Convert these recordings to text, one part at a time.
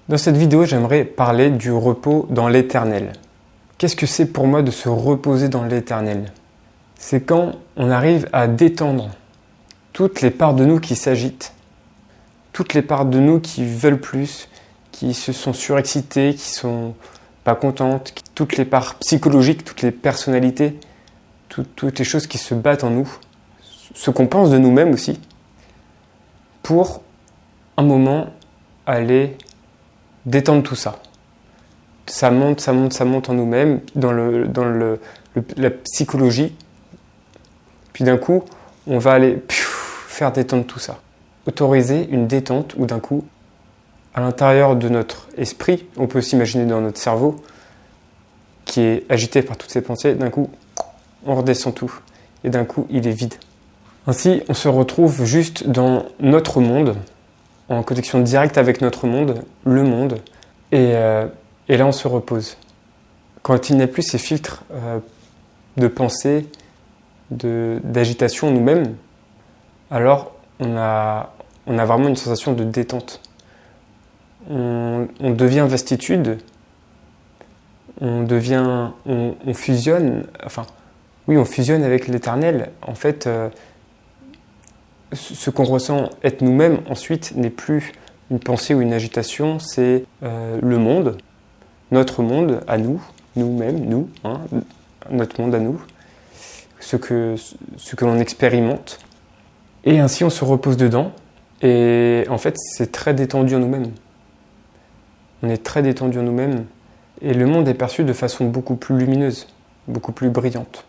Dans cette vidéo, j'aimerais parler du repos dans l'éternel. Qu'est-ce que c'est pour moi de se reposer dans l'éternel? C'est quand on arrive à détendre toutes les parts de nous qui s'agitent, toutes les parts de nous qui veulent plus, qui se sont surexcitées, qui sont pas contentes, toutes les parts psychologiques, toutes les personnalités, toutes les choses qui se battent en nous, ce qu'on pense de nous-mêmes aussi, pour un moment aller détendre tout ça. Ça monte en nous-mêmes, dans la psychologie. Puis d'un coup, on va aller faire détendre tout ça. Autoriser une détente où d'un coup, à l'intérieur de notre esprit, on peut s'imaginer dans notre cerveau, qui est agité par toutes ces pensées, d'un coup, on redescend tout. Et d'un coup, il est vide. Ainsi, on se retrouve juste dans notre monde, en connexion directe avec notre monde, le monde, et là on se repose. Quand il n'y a plus ces filtres de pensée, d'agitation en nous-mêmes, alors on a vraiment une sensation de détente. On devient vastitude, on fusionne, on fusionne avec l'éternel. En fait, ce qu'on ressent être nous-mêmes ensuite n'est plus une pensée ou une agitation, c'est le monde, notre monde à nous, nous-mêmes, notre monde à nous, ce que l'on expérimente. Et ainsi on se repose dedans, et en fait c'est très détendu en nous-mêmes. On est très détendu en nous-mêmes, et le monde est perçu de façon beaucoup plus lumineuse, beaucoup plus brillante,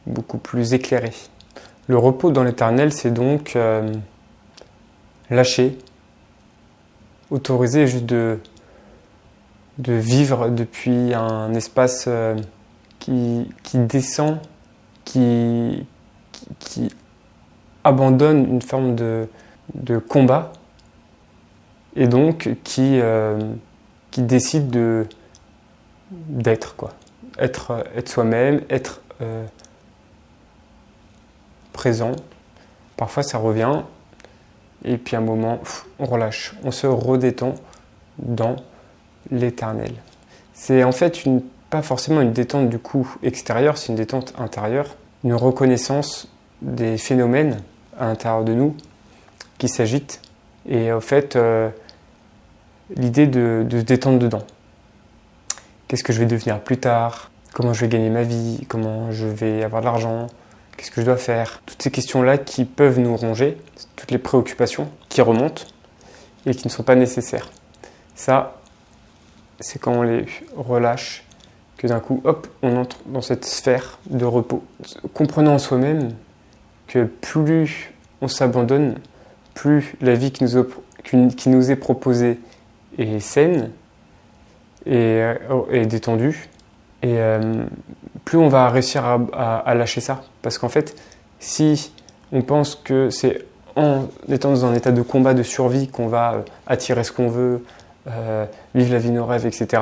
beaucoup plus éclairée. Le repos dans l'éternel, c'est donc lâcher, autoriser juste de vivre depuis un espace qui descend, qui abandonne une forme de combat, et donc qui décide d'être, quoi. Être soi-même, être présent. Parfois ça revient, et puis à un moment, on relâche, on se redétend dans l'éternel. C'est en fait pas forcément une détente du coup extérieure, c'est une détente intérieure, une reconnaissance des phénomènes à l'intérieur de nous qui s'agitent, et en fait l'idée de se détendre dedans. Qu'est-ce que je vais devenir plus tard? Comment je vais gagner ma vie? Comment je vais avoir de l'argent? Qu'est-ce que je dois faire? Toutes ces questions-là qui peuvent nous ronger, toutes les préoccupations qui remontent et qui ne sont pas nécessaires. Ça, c'est quand on les relâche que d'un coup, hop, on entre dans cette sphère de repos. Comprenant en soi-même que plus on s'abandonne, plus la vie qui nous est proposée est saine et détendue, et plus on va réussir à lâcher ça. Parce qu'en fait, si on pense que c'est en étant dans un état de combat, de survie, qu'on va attirer ce qu'on veut, vivre la vie de nos rêves, etc.,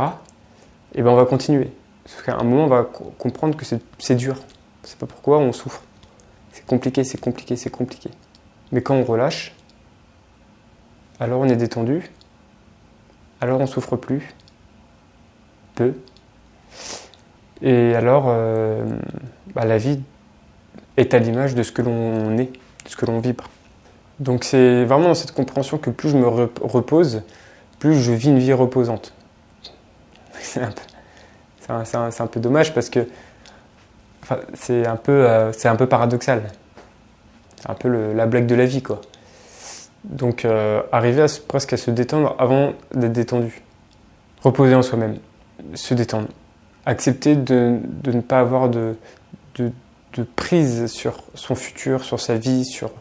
et ben on va continuer. Parce qu'à un moment, on va comprendre que c'est dur. C'est pas pourquoi on souffre. C'est compliqué. Mais quand on relâche, alors on est détendu, alors on souffre plus, peu. Et alors, la vie est à l'image de ce que l'on est, de ce que l'on vibre. Donc c'est vraiment dans cette compréhension que plus je me repose, plus je vis une vie reposante. C'est un peu dommage parce que c'est un peu paradoxal. C'est un peu la blague de la vie, quoi. Donc arriver presque à se détendre avant d'être détendu. Reposer en soi-même, se détendre. Accepter de ne pas avoir de prise sur son futur, sur sa vie, sur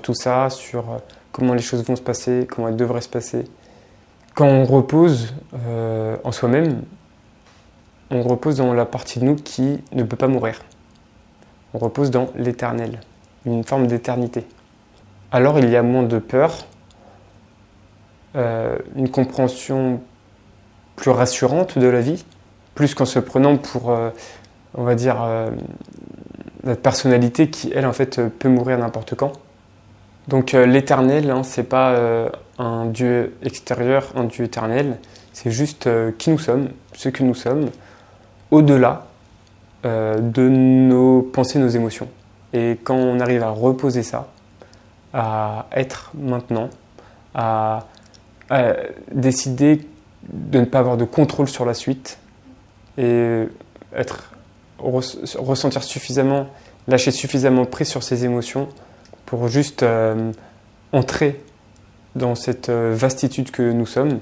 tout ça, sur comment les choses vont se passer, comment elles devraient se passer. Quand on repose en soi-même, on repose dans la partie de nous qui ne peut pas mourir. On repose dans l'éternel, une forme d'éternité. Alors il y a moins de peur, une compréhension plus rassurante de la vie, plus qu'en se prenant pour, notre personnalité qui, elle, en fait, peut mourir n'importe quand. Donc l'éternel, c'est pas un Dieu extérieur, un Dieu éternel. C'est juste qui nous sommes, ce que nous sommes, au-delà de nos pensées, nos émotions. Et quand on arrive à reposer ça, à être maintenant, à décider de ne pas avoir de contrôle sur la suite et ressentir suffisamment, lâcher suffisamment prise sur ses émotions pour juste entrer dans cette vastitude que nous sommes.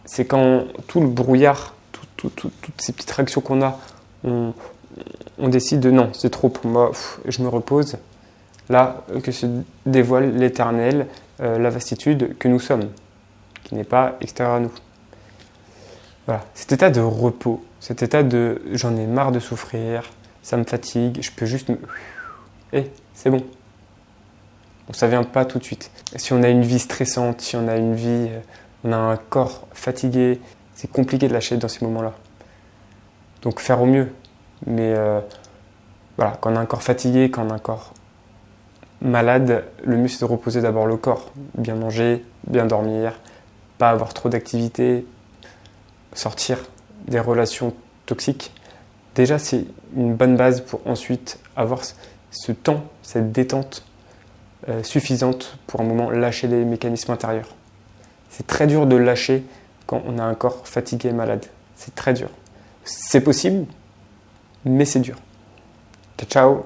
C'est quand tout le brouillard, toutes ces petites réactions qu'on a, on décide de non, c'est trop pour moi, je me repose. Là, que se dévoile l'éternel, la vastitude que nous sommes, qui n'est pas extérieure à nous. Voilà, cet état de repos, cet état de j'en ai marre de souffrir, ça me fatigue, je peux juste c'est bon. Bon, ça vient pas tout de suite. Si on a une vie stressante, si on a une vie, on a un corps fatigué, c'est compliqué de lâcher dans ces moments-là. Donc faire au mieux. Mais voilà, quand on a un corps fatigué, quand on a un corps malade, le mieux c'est de reposer d'abord le corps. Bien manger, bien dormir, pas avoir trop d'activité, sortir des relations toxiques. Déjà, c'est une bonne base pour ensuite avoir ce temps, cette détente suffisante pour un moment lâcher les mécanismes intérieurs. C'est très dur de lâcher quand on a un corps fatigué et malade. C'est très dur. C'est possible, mais c'est dur. Ciao, ciao.